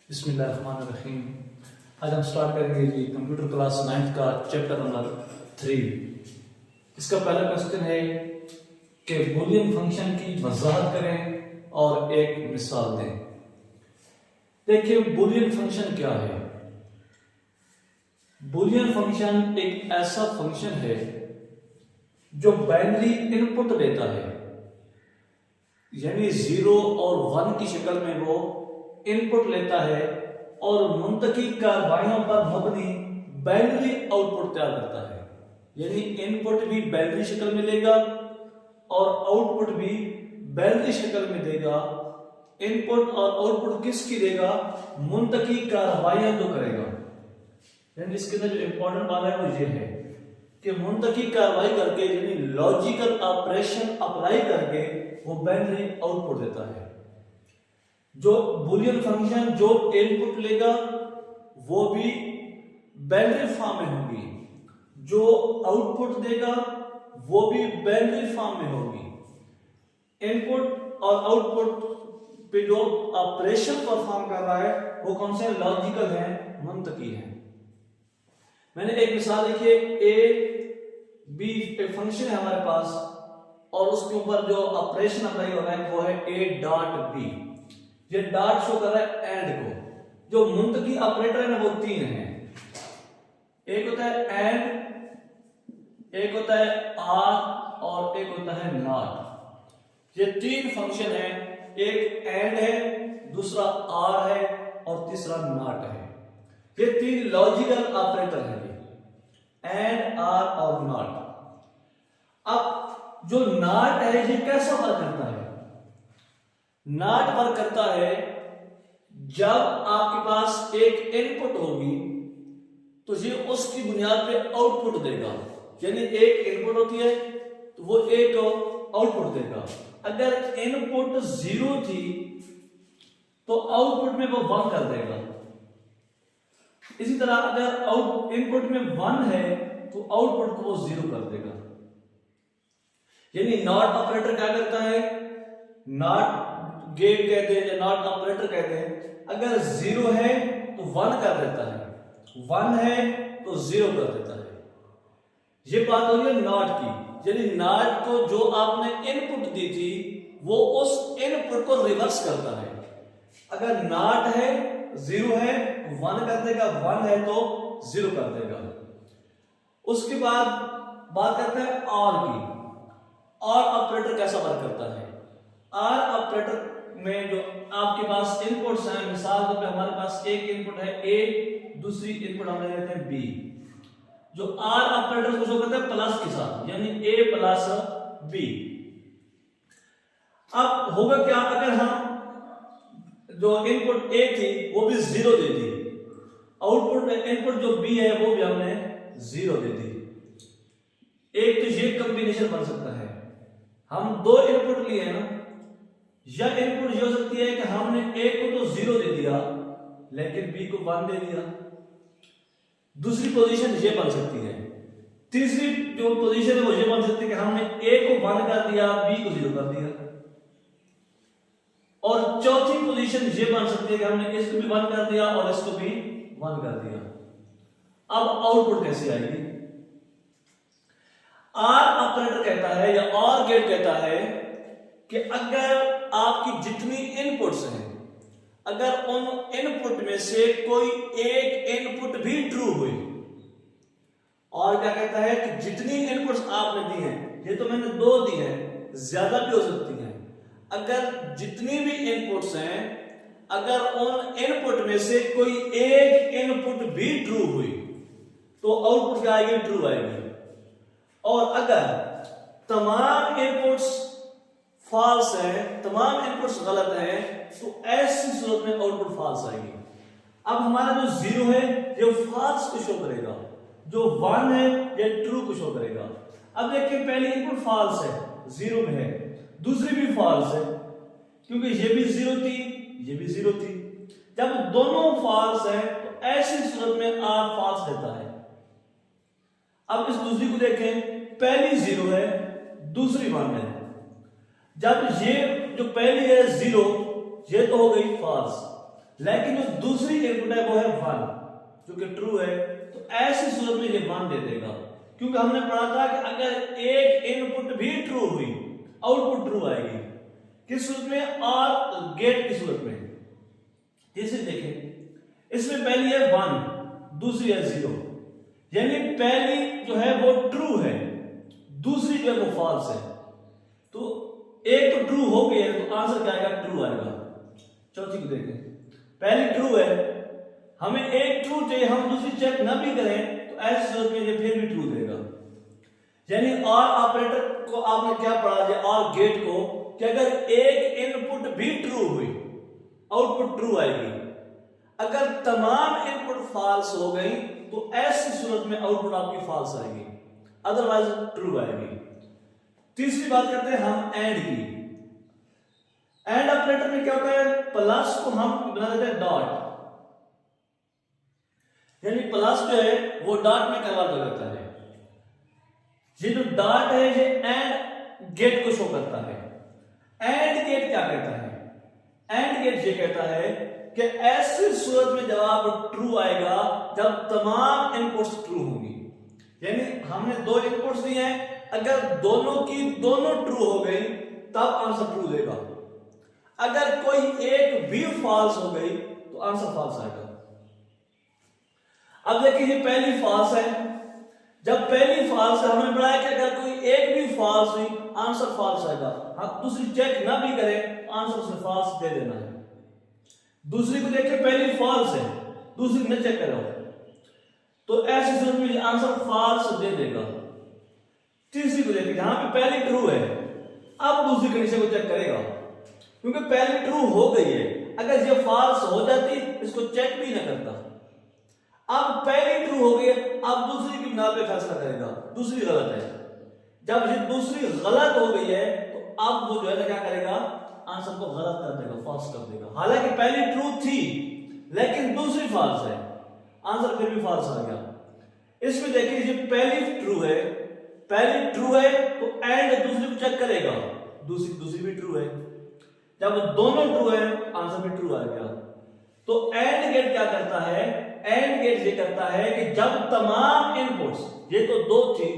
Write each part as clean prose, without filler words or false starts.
बिस्मिल्लाहिर्रहमानिर्रहीम। आज हम स्टार्ट करेंगे जी कंप्यूटर क्लास 9th का चैप्टर नंबर 3। इसका पहला क्वेश्चन है कि बूलियन फंक्शन की वजाहत करें और एक मिसाल दें। देखिए बूलियन फंक्शन क्या है। बूलियन फंक्शन एक ऐसा फंक्शन है जो बाइनरी इनपुट देता है, यानी 0 और 1 की शक्ल में वो इनपुट लेता है और मुंतकी कार्रवाइयों पर मबनी बाइनरी आउटपुट तैयार करता है। यानी इनपुट भी बाइनरी शक्ल में लेगा और आउटपुट भी बाइनरी शक्ल में देगा। इनपुट और आउटपुट किसकी देगा? मुंतकी कार्रवाइयां जो करेगा। यानी इसके अंदर जो इंपॉर्टेंट बात है वो ये है कि मुंतकी कार्रवाई करके यानी लॉजिकल ऑपरेशन अप्लाई करके वो बाइनरी आउटपुट देता है। जो बूलियन फंक्शन जो इनपुट लेगा वो भी बाइनरी फॉर्म में होगी, जो आउटपुट देगा वो भी बाइनरी फॉर्म में होगी। इनपुट और आउटपुट पे जो ऑपरेशन परफॉर्म कर रहा है वो कौन से लॉजिकल है, मंतकी है। मैंने एक मिसाल लिखी है, ए बी एक फंक्शन है हमारे पास और उसके ऊपर जो ऑपरेशन अप्लाई हो रहा है वो है ए डॉट बी। ये डॉट शो कर रहा है एंड को। जो मुंतकी ऑपरेटर है ना वो 3 है। एक होता है एंड, एक होता है आर और एक होता है नॉट। ये 3 फंक्शन है, एक एंड है, दूसरा आर है और तीसरा नॉट है। ये 3 लॉजिकल ऑपरेटर है, एंड आर और नॉट। अब जो नॉट है ये कैसा वर्क करता है? नॉट वर्क करता है जब आपके पास एक इनपुट होगी तो ये उसकी बुनियाद पे आउटपुट देगा। यानी एक इनपुट होती है तो वो एक आउटपुट देगा। अगर इनपुट 0 थी तो आउटपुट में वो 1 कर देगा। इसी तरह अगर इनपुट में 1 है तो आउटपुट को वो 0 कर देगा। यानी नॉट ऑपरेटर क्या करता है? नॉट गेट कहते हैं या नॉट ऑपरेटर कहते हैं। अगर 0 है तो 1 कर देता है, 1 है तो 0 कर देता है। ये बात हो रही है नॉट की। यानी नॉट को जो आपने इनपुट दी थी वो उस इनपुट को रिवर्स करता है। अगर नॉट है 0 है तो 1 कर देगा, 1 है तो 0 कर देगा। उसके बाद बात करते हैं और की। और ऑपरेटर कैसा वर्क करता है? आर ऑपरेटर में जो आपके पास इनपुट्स हैं, मिसाल के तौर पे हमारे पास एक इनपुट है ए, दूसरी इनपुट हम ले लेते हैं बी। जो आर ऑपरेटर को शो करता है प्लस के साथ, यानी ए प्लस बी। अब होगा क्या? अगर हम जो इनपुट ए थी वो भी 0 दे दी, आउटपुट इनपुट जो बी है वो भी हमने 0 दे दी। एक तो ये कॉम्बिनेशन बन सकता है। हम 2 इनपुट लिए हैं ना, या इनपुट ये हो सकती है कि हमने ए को तो 0 दे दिया लेकिन बी को 1 दे दिया। दूसरी पोजीशन ये बन सकती है। तीसरी जो पोजीशन है वो ये बन सकती है कि हमने ए को 1 कर दिया, बी को 0 कर दिया। और चौथी पोजीशन ये बन सकती है कि हमने इसको भी 1 कर दिया और इसको भी 1 कर दिया। अब आउटपुट कैसे आएगी? आर ऑपरेटर कहता है या और गेट कहता है कि अगर आपकी जितनी इनपुट्स हैं, अगर उन इनपुट में से कोई एक इनपुट भी ट्रू हुई, और क्या कहता है कि जितनी इनपुट्स आपने दी हैं, ये तो मैंने 2 दी हैं, ज्यादा भी हो सकती हैं, अगर जितनी भी इनपुट्स हैं अगर उन इनपुट में से कोई एक इनपुट भी ट्रू हुई तो आउटपुट क्या आएगी? ट्रू आएगी। और अगर तमाम इनपुट्स फॉल्स है, तमाम इनपुट्स गलत हैं, तो ऐसी सूरत में आउटपुट फॉल्स आएगी। अब हमारा जो 0 है ये फॉल्स को शो करेगा, जो 1 है ये ट्रू को शो करेगा। अब देखिए पहली इनपुट फॉल्स है, 0 में है, दूसरी भी फॉल्स है क्योंकि ये भी 0 थी, ये भी 0 थी। जब दोनों फॉल्स है तो ऐसी सूरत में आर फॉल्स देता है। अब इस दूसरी को देखें, पहली 0 है, दूसरी 1 है। जब ये जो पहली है 0, ये तो हो गई फॉल्स, लेकिन जो दूसरी इनपुट है वो है 1 जो कि ट्रू है, तो ऐसी सूरत में ये 1 दे देगा, क्योंकि हमने पढ़ा था कि अगर एक इनपुट भी ट्रू हुई आउटपुट ट्रू आएगी। किस सूरत में? और गेट की सूरत में। जैसे देखें इसमें पहली है 1, दूसरी है 0, यानी पहली जो है वो ट्रू है, दूसरी जो है वो फॉल्स है। तो एक तो ट्रू हो गई है तो आंसर क्या आएगा? ट्रू आएगा। चौथी को देखें, पहली ट्रू है, हमें एक ट्रू चाहिए, हम दूसरी चेक ना भी करें तो ऐसी सूरत में ये फिर भी ट्रू देगा। यानी और ऑपरेटर को आपने क्या पढ़ा है? और गेट को कि अगर एक इनपुट भी ट्रू हुई आउटपुट ट्रू आएगी, अगर तमाम इनपुट फॉल्स हो गई तो ऐसी सूरत में आउटपुट आपकी फॉल्स आएगी, अदरवाइज ट्रू आएगी। तीसरी बात करते हैं हम एंड की। एंड ऑपरेटर में क्या होता है? प्लस को हम बना देते हैं डॉट, यानी प्लस जो है वो डॉट में कन्वर्ट हो जाता है। ये जो डॉट है ये एंड गेट को शो करता है। एंड गेट क्या कहता है? एंड गेट ये कहता है कि ऐसी सूरत में जवाब ट्रू आएगा जब तमाम इनपुट्स ट्रू होंगी। यानी हमने दो इनपुट्स दिए हैं, अगर दोनों की दोनों ट्रू हो गई तब आंसर ट्रू देगा। अगर कोई एक भी फॉल्स हो गई तो आंसर फॉल्स आएगा। अब देखिए ये पहली फॉल्स है, जब पहली फॉल्स है हमें पता है कि अगर कोई एक भी फॉल्स हुई आंसर फॉल्स आएगा। हम दूसरी चेक ना भी करें आंसर उसने फॉल्स दे देना है। दूसरी को देखिए पहली फॉल्स है, दूसरी न चेक करो तो ऐसी सूरत में आंसर फॉल्स दे देगा। तीसरी को देखिए जहां पे पहली ट्रू है, अब दूसरी कंडीशन को चेक करेगा, क्योंकि पहली ट्रू हो गई है, अगर ये फॉल्स हो जाती इसको चेक भी ना करता। अब पहली ट्रू हो गई है, अब दूसरी की बिना पे फैसला करेगा, दूसरी गलत है। जब ये दूसरी गलत हो गई है तो अब वो जो है क्या करेगा? आंसर को गलत कर देगा, फॉल्स कर देगा। हालांकि पहली ट्रू थी लेकिन दूसरी फॉल्स है, आंसर फिर भी फॉल्स आ गया। इसमें देखिए ये पहली ट्रू है, पहली ट्रू है तो एंड दूसरी को चेक करेगा, दूसरी भी ट्रू है। जब दोनों ट्रू है आंसर भी ट्रू आ गया। तो एंड गेट क्या करता है? एंड गेट ये करता है कि जब तमाम इनपुट्स, ये तो दो थी,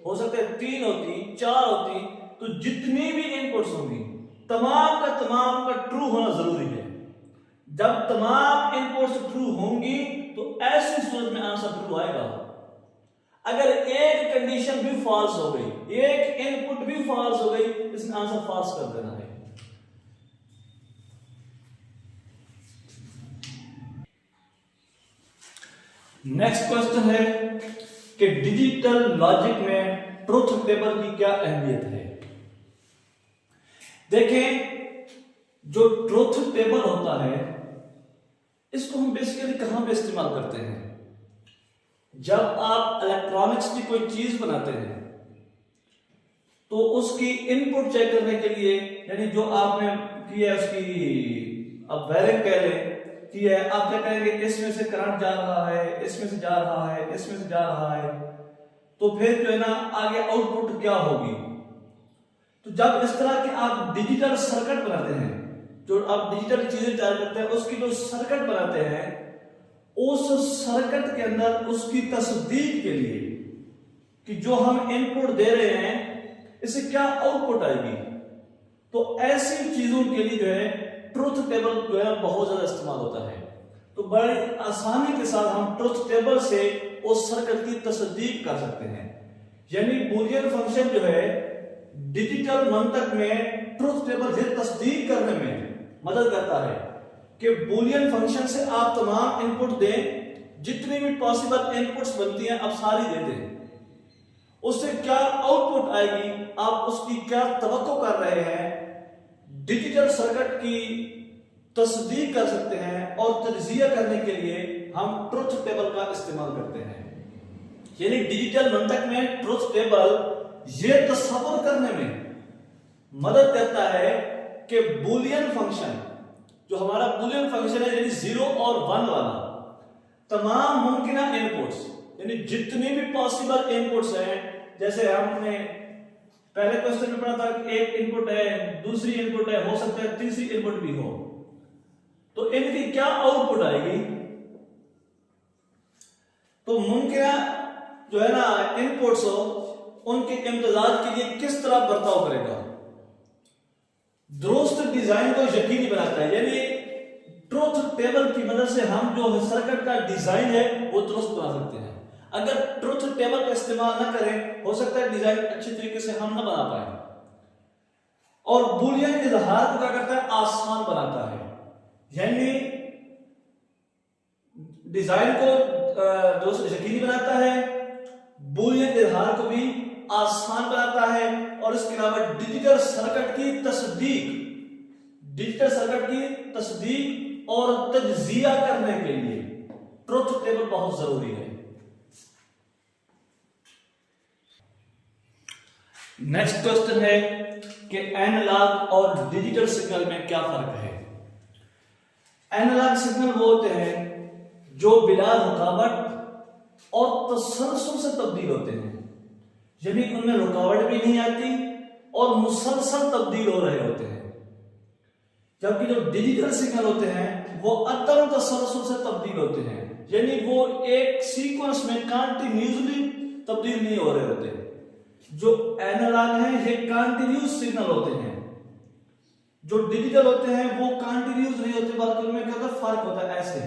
हो सकते हैं 3 होती, 4 होती, तो जितनी भी इनपुट्स होंगी तमाम का ट्रू होना जरूरी है। जब तमाम इनपुट्स ट्रू होंगी तो ऐसी सूरत में आंसर ट्रू आएगा। अगर एक कंडीशन भी फॉल्स हो गई, एक इनपुट भी फॉल्स हो गई, इसमें आंसर फॉल्स कर देना है। नेक्स्ट क्वेश्चन है कि डिजिटल लॉजिक में ट्रुथ टेबल की क्या अहमियत है। देखें जो ट्रुथ टेबल होता है इसको हम बेसिकली कहां पे इस्तेमाल करते हैं? जब आप इलेक्ट्रॉनिक्स की कोई चीज बनाते हैं तो उसकी इनपुट चेक करने के लिए, यानी जो आपने किया है उसकी अब वायरिंग कह लें कि है, आप क्या करेंगे? इसमें से करंट जा रहा है, इसमें से जा रहा है, इसमें से जा रहा है, तो फिर जो है ना आगे आउटपुट क्या होगी। तो जब इस तरह के आप डिजिटल सर्किट बनाते हैं, जो आप डिजिटल चीजें तैयार करते हैं उसकी जो सर्किट बनाते हैं, उस सर्किट के अंदर उसकी तस्दीक के लिए कि जो हम इनपुट दे रहे हैं इससे क्या आउटपुट आएगी, तो ऐसी चीजों के लिए जो है ट्रुथ टेबल जो है बहुत ज्यादा इस्तेमाल होता है। तो बड़ी आसानी के साथ हम ट्रुथ टेबल से उस सर्किट की तस्दीक कर सकते हैं। यानी बूलियन फंक्शन जो है डिजिटल मंतक में ट्रुथ टेबल ये तस्दीक करने में मदद करता है कि बूलियन फंक्शन से आप तमाम इनपुट दें, जितनी भी पॉसिबल इनपुट्स बनती हैं आप सारी दे दें, उससे क्या आउटपुट आएगी आप उसकी क्या तवक्को कर रहे हैं, डिजिटल सर्किट की तस्दीक कर सकते हैं और तज्जिया करने के लिए हम ट्रुथ टेबल का इस्तेमाल करते हैं। यानी डिजिटल मंतक में ट्रुथ टेबल ये तस्वर करने में मदद करता है कि बूलियन फंक्शन, जो हमारा बूलियन फंक्शन है यानी 0 और 1 वाला, तमाम मुमकिन इनपुट्स यानी जितनी भी पॉसिबल इनपुट्स हैं, जैसे हमने पहले क्वेश्चन में पढ़ा था कि एक इनपुट है, दूसरी इनपुट है, हो सकता है तीसरी इनपुट भी हो, तो इनकी क्या आउटपुट आएगी? तो मुमकिन जो है ना इनपुट्स हो उनके इम्तजाज के लिए किस तरह बर्ताव करेगा, दुरुस्त डिजाइन को यकीनी बनाता है। यानी ट्रुथ टेबल की मदद से हम जो सर्किट का डिजाइन है वो दुरुस्त बना सकते हैं। अगर ट्रुथ टेबल का इस्तेमाल ना करें, हो सकता है डिजाइन अच्छी तरीके से हम ना बना पाए। और बुलियन इजहार को क्या करता है? आसान बनाता है। यानी डिजाइन को दोस्त यकीनी बनाता है, बुलियन इजहार को भी आसान बनाता है, और इसके अलावा डिजिटल सर्किट की तस्दीक और तज्जिया करने के लिए ट्रुथ टेबल बहुत जरूरी है। नेक्स्ट क्वेश्चन है कि एनालॉग और डिजिटल सिग्नल में क्या फर्क है। एनालॉग सिग्नल वो होते हैं जो बिला रुकावट और तसलसल से तब्दील होते हैं, यानी उनमें रुकावट भी नहीं आती और मुसलसल तब्दील हो रहे होते हैं। जबकि जो डिजिटल सिग्नल होते हैं वो अदम तसलसल से तब्दील होते हैं, यानी वो एक सीक्वेंस में कंटिन्यूअसली तब्दील नहीं हो रहे होते। जो एनालॉग है ये कंटिन्यूअस सिग्नल होते हैं, जो डिजिटल होते हैं वो कंटिन्यूअस नहीं होते, बल्कि उनमें क्या होता है? फर्क होता है ऐसे।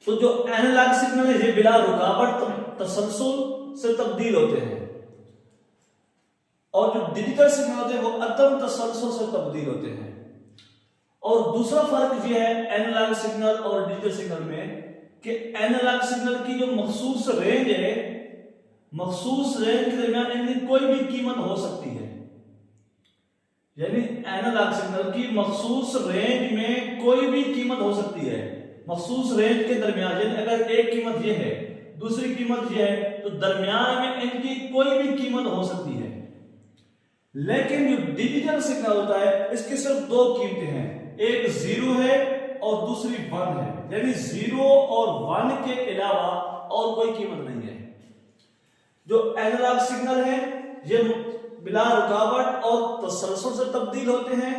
तो जो एनालॉग सिग्नल है ये बिला रुकावट तसलसल से तब्दील होते हैं, और जो डिजिटल सिग्नल होते हैं वो अदम तसलसल से तब्दील होते हैं। और दूसरा फर्क ये है एनालॉग सिग्नल और डिजिटल सिग्नल में कि एनालॉग सिग्नल की जो मखसूस रेंज है, मखसूस रेंज के दरमियान इनकी कोई भी कीमत हो सकती है। यानी एनालॉग सिग्नल की मखसूस रेंज में कोई भी कीमत हो सकती है। मखसूस रेंज के दरमियान यानी अगर एक कीमत ये है, दूसरी कीमत ये है, तो दरमियान में इनकी कोई भी कीमत हो सकती है। लेकिन जो डिजिटल सिग्नल होता है इसकी सिर्फ दो कीमतें हैं, एक 0 है और दूसरी 1 है। यानी 0 और 1 के अलावा और कोई कीमत नहीं है। जो एनालॉग सिग्नल है ये बिला रुकावट और तसलसल से तब्दील होते हैं,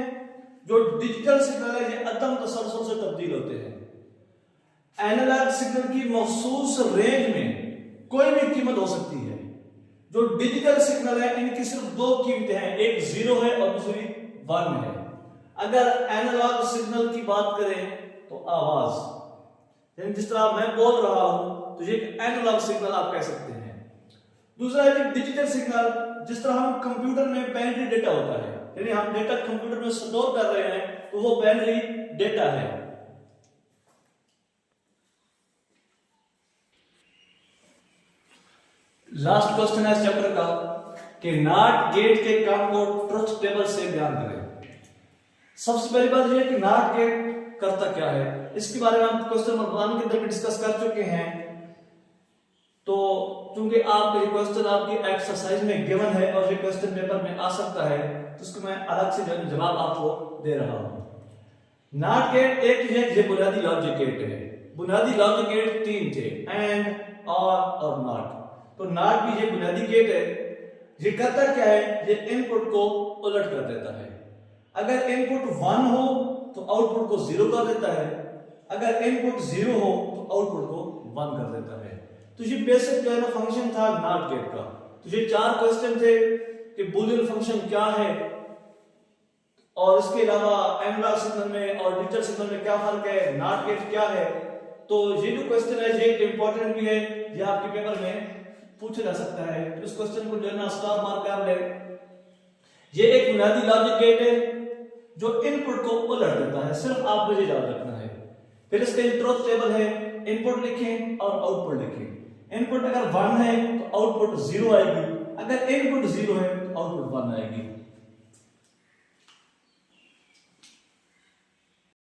जो डिजिटल सिग्नल है ये अदम तसलसल से तब्दील होते हैं। एनालॉग सिग्नल की मखसूस रेंज में कोई भी कीमत हो सकती है। जो डिजिटल सिग्नल है इनकी सिर्फ दो कीमतें हैं, एक 0 है और दूसरी 1 है। अगर एनालॉग सिग्नल की बात करें तो आवाज, यानी जिस तरह मैं बोल रहा हूं तो ये एनालॉग सिग्नल आप कह सकते हैं। दूसरा है डिजिटल सिग्नल, जिस तरह हम कंप्यूटर में बाइनरी डेटा होता है, यानी हम डेटा कंप्यूटर में स्टोर कर रहे हैं तो वो बाइनरी डेटा है। लास्ट क्वेश्चन है इस चैप्टर का कि नॉट गेट के काम को ट्रुथ टेबल से बयान करें। सबसे पहली बात यह है कि नॉट गेट करता क्या है, इसके बारे में हम क्वेश्चन नंबर 1 के अंदर भी डिस्कस कर चुके हैं। तो चूंकि आपके क्वेश्चन आपकी एक्सरसाइज में गिवन है और ये क्वेश्चन पेपर में आ सकता है, तो उसको मैं अलग से जवाब आपको दे रहा हूं। नॉट गेट एक बुनियादी लॉजिक गेट है। बुनियादी लॉजिक गेट 3 थे, एंड, और नॉट। तो नॉट भी ये बुनियादी गेट है। ये करता क्या है? ये इनपुट को उलट कर देता है। अगर इनपुट 1 हो तो आउटपुट को 0 कर देता है, अगर इनपुट 0 हो तो आउटपुट को 1 कर देता है। तो ये बेसिक जो है ना फंक्शन था नॉट गेट का। तो ये 4 क्वेश्चन थे कि बूलियन फंक्शन क्या है, और इसके अलावा एनालॉग सिग्नल में और डिजिटल सिग्नल में क्या फर्क है, नॉट गेट क्या है। तो ये जो क्वेश्चन है ये इंपॉर्टेंट भी है, ये आपके पेपर में पूछा जा सकता है। तो इस क्वेश्चन को जो है ना स्टार मार्क कर ले। ये एक बुनियादी लॉजिक गेट है जो इनपुट को उलट देता है, सिर्फ आपको ये याद रखना है। फिर इसके ट्रुथ टेबल है, इनपुट लिखें और आउटपुट लिखें। इनपुट अगर 1 है तो आउटपुट 0 आएगी, अगर इनपुट 0 है तो आउटपुट 1 आएगी।